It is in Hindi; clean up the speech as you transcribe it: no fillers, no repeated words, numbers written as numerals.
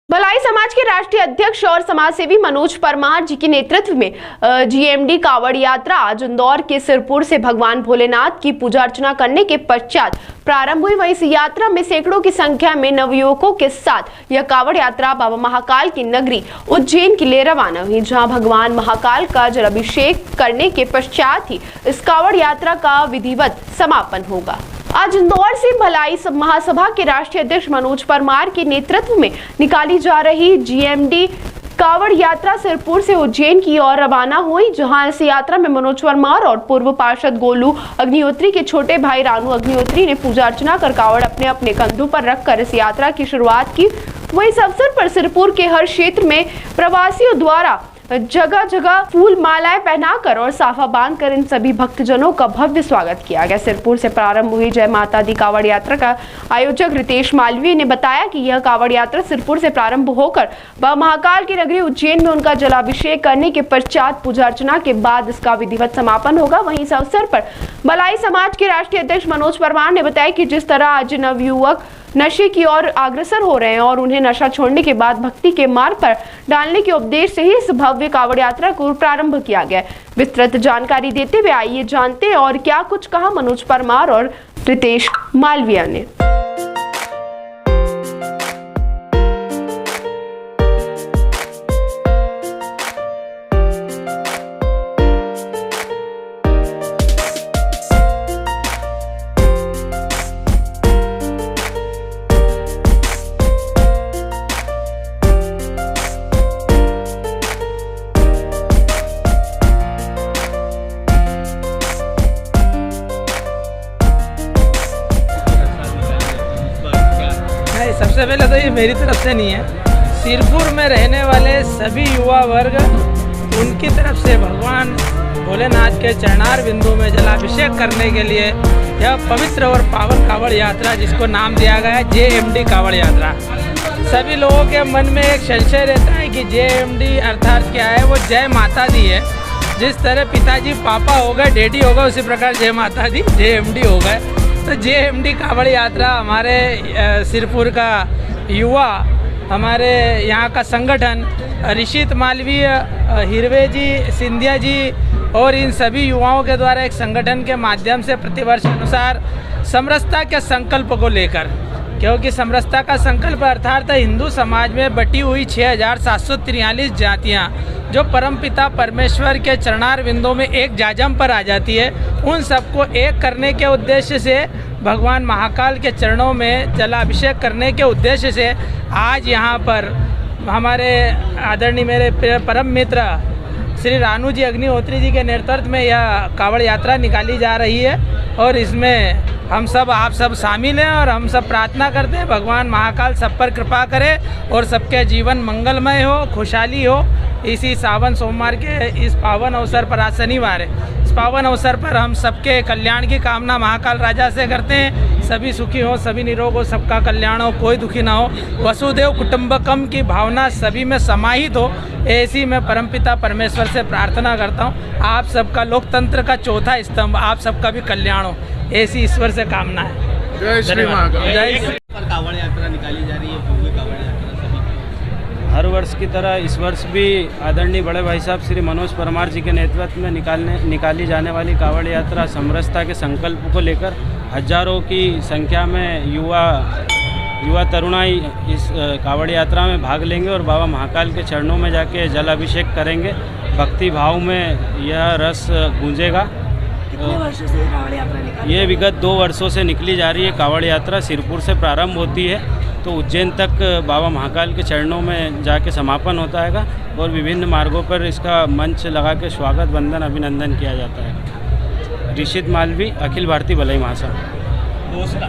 भलाई समाज के राष्ट्रीय अध्यक्ष और समाजसेवी मनोज परमार जी के नेतृत्व में जीएमडी कावड़ यात्रा आज इंदौर के सिरपुर से भगवान भोलेनाथ की पूजा अर्चना करने के पश्चात प्रारंभ हुई। वहीं इस यात्रा में सैकड़ों की संख्या में नवयुवकों के साथ यह कावड़ यात्रा बाबा महाकाल की नगरी उज्जैन के लिए रवाना हुई, जहां भगवान महाकाल का जलाभिषेक करने के पश्चात ही इस कावड़ यात्रा का विधिवत समापन होगा। आज इंदौर से भलाई महासभा के राष्ट्रीय अध्यक्ष मनोज परमार के नेतृत्व में निकाली जा रही जीएमडी कावड़ यात्रा सिरपुर से उज्जैन की ओर रवाना हुई, जहां इस यात्रा में मनोज परमार और पूर्व पार्षद गोलू अग्निहोत्री के छोटे भाई रानू अग्निहोत्री ने पूजा अर्चना कर कावड़ अपने अपने कंधों पर रखकर इस यात्रा की शुरुआत की। वहीं इस अवसर पर सिरपुर के हर क्षेत्र में प्रवासियों द्वारा जगह जगह फूल मालाएं पहनाकर और साफा बांधकर इन सभी भक्तजनों का भव्य स्वागत किया गया। सिरपुर से प्रारंभ हुई जय माता दी कावड़ यात्रा का आयोजक रितेश मालवीय ने बताया कि यह कावड़ यात्रा सिरपुर से प्रारंभ होकर बाबा महाकाल की नगरी उज्जैन में उनका जलाभिषेक करने के पश्चात पूजा अर्चना के बाद इसका विधिवत समापन होगा। वहीं इस अवसर पर भलाई समाज के राष्ट्रीय अध्यक्ष मनोज परमार ने बताया कि जिस तरह आज नवयुवक नशे की ओर अग्रसर हो रहे हैं और उन्हें नशा छोड़ने के बाद भक्ति के मार्ग पर डालने के उद्देश्य से ही इस भव्य कावड़ यात्रा को प्रारंभ किया गया। विस्तृत जानकारी देते हुए आइए जानते हैं और क्या कुछ कहा मनोज परमार और रितेश मालवीय ने। सबसे पहले तो ये मेरी तरफ से नहीं है, सिरपुर में रहने वाले सभी युवा वर्ग उनकी तरफ से भगवान भोलेनाथ के चरणार बिंदु में जलाभिषेक करने के लिए यह पवित्र और पावन कावड़ यात्रा, जिसको नाम दिया गया है जेएमडी कावड़ यात्रा। सभी लोगों के मन में एक संशय रहता है कि जेएमडी अर्थात क्या है। वो जय माता दी है। जिस तरह पिताजी पापा हो गए, डैडी हो गए, उसी प्रकार जय माता दी जेएमडी हो गए। तो जेएमडी कावड़ यात्रा हमारे सिरपुर का युवा, हमारे यहाँ का संगठन ऋषित मालवीय, हिरवे जी, सिंधिया जी और इन सभी युवाओं के द्वारा एक संगठन के माध्यम से प्रतिवर्ष अनुसार समरसता के संकल्प को लेकर, क्योंकि समरसता का संकल्प अर्थात हिंदू समाज में बटी हुई 6743 जातियाँ जो परमपिता परमेश्वर के चरणार बिंदों में एक जाजम पर आ जाती है, उन सबको एक करने के उद्देश्य से, भगवान महाकाल के चरणों में जलाभिषेक करने के उद्देश्य से आज यहाँ पर हमारे आदरणीय मेरे परम मित्र श्री रानू जी अग्निहोत्री जी के नेतृत्व में यह कावड़ यात्रा निकाली जा रही है। और इसमें हम सब, आप सब शामिल हैं और हम सब प्रार्थना करते हैं भगवान महाकाल सब पर कृपा करे और सबके जीवन मंगलमय हो, खुशहाली हो। इसी सावन सोमवार के इस पावन अवसर पर, आज शनिवार है, इस पावन अवसर पर हम सबके कल्याण की कामना महाकाल राजा से करते हैं। सभी सुखी हो, सभी निरोग हो, सबका कल्याण हो, कोई दुखी ना हो, वसुदेव कुटुंबकम की भावना सभी में समाहित हो, ऐसी मैं परमपिता परमेश्वर से प्रार्थना करता हूँ। आप सबका लोकतंत्र का चौथा स्तंभ, आप सबका भी कल्याण हो, ऐसी ईश्वर से कामना है। जय श्री महाकाल। जय श्री। कावड़ यात्रा निकाली जा रही है, भव्य कावड़ यात्रा सभी हर वर्ष की तरह इस वर्ष भी आदरणीय बड़े भाई साहब श्री मनोज परमार जी के नेतृत्व में निकाली जाने वाली कावड़ यात्रा समरसता के संकल्प को लेकर हजारों की संख्या में युवा तरुणाई इस कावड़ यात्रा में भाग लेंगे और बाबा महाकाल के चरणों में जाके जल अभिषेक करेंगे। भक्ति भाव में यह रस गूंजेगा। कितने वर्षों से कावड़ यात्रा निकाली? ये विगत 2 वर्षों से निकली जा रही है कावड़ यात्रा। सिरपुर से प्रारंभ होती है तो उज्जैन तक बाबा महाकाल के चरणों में जाके समापन होता है और विभिन्न मार्गों पर इसका मंच लगा के स्वागत, वंदन, अभिनंदन किया जाता है। ऋषित मालवी, अखिल भारतीय भलाई महासभा।